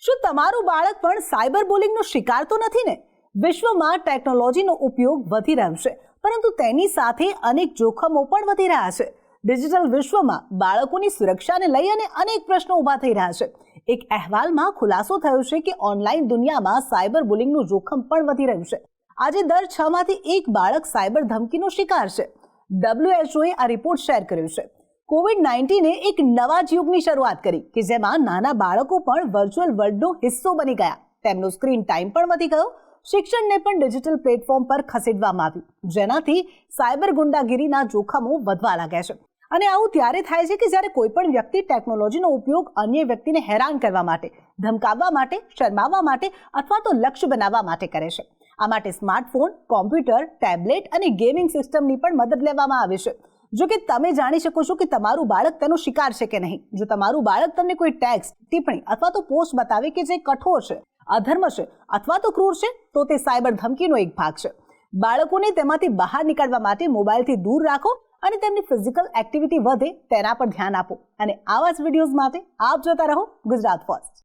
શું તમારું બાળક પણ સાયબર બુલિંગનો શિકાર તો નથી ને? વિશ્વમાં ટેકનોલોજીનો ઉપયોગ વધી રહ્યો છે, પરંતુ તેની સાથે અનેક જોખમો પણ વધી રહ્યા છે. ડિજિટલ વિશ્વમાં બાળકોની સુરક્ષાને લઈ અને અનેક પ્રશ્નો ઊભા થઈ રહ્યા છે. એક અહેવાલમાં ખુલાસો થયો છે કે ઓનલાઈન દુનિયામાં સાયબર બુલિંગનું જોખમ પણ વધી રહ્યું છે. આજે દર 6 માંથી 1 બાળક સાયબર ધમકીનો શિકાર છે. WHOએ આ રિપોર્ટ શેર કર્યો છે. કોવિડ-19 એક નવા યુગની શરૂઆત કરી કે જેમાં નાના બાળકો પણ વર્ચ્યુઅલ વર્લ્ડનો હિસ્સો બની ગયા. તેમનો સ્ક્રીન ટાઈમ પણ વધી ગયો. શિક્ષણને પણ ડિજિટલ પ્લેટફોર્મ પર ખસેડવામાં આવ્યું, જેનાથી સાયબર ગુંડાગીરીના જોખમો વધવા લાગ્યા છે. અને આવું ત્યારે થાય છે કે જ્યારે કોઈ પણ વ્યક્તિ ટેકનોલોજીનો ઉપયોગ અન્ય વ્યક્તિને હેરાન કરવા માટે, ધમકાવવા માટે, શરમાવવા માટે અથવા તો લક્ષ્ય બનાવવા માટે કરે છે. આ માટે સ્માર્ટફોન, કોમ્પ્યુટર, ટેબ્લેટ અને ગેમિંગ સિસ્ટમની પણ મદદ લેવામાં આવે છે. જો કે તમે જાણી શકો છો કે તમારું બાળક તેનો શિકાર છે કે નહીં. જો તમારું બાળક તમને કોઈ ટેક્સ્ટ, ટિપ્પણી અથવા તો પોસ્ટ બતાવે કે જે કઠોર છે, અધર્મ છે અથવા તો ક્રૂર છે, તો તે સાયબર ધમકીનો એક ભાગ છે. બાળકોને તેમાંથી બહાર નીકળવા માટે મોબાઈલથી દૂર રાખો અને તેમની ફિઝિકલ એક્ટિવિટી વધે તેના પર ધ્યાન આપો. અને આવા જ વિડીયોઝ માટે આપ જોતા રહો ગુજરાત ફર્સ્ટ.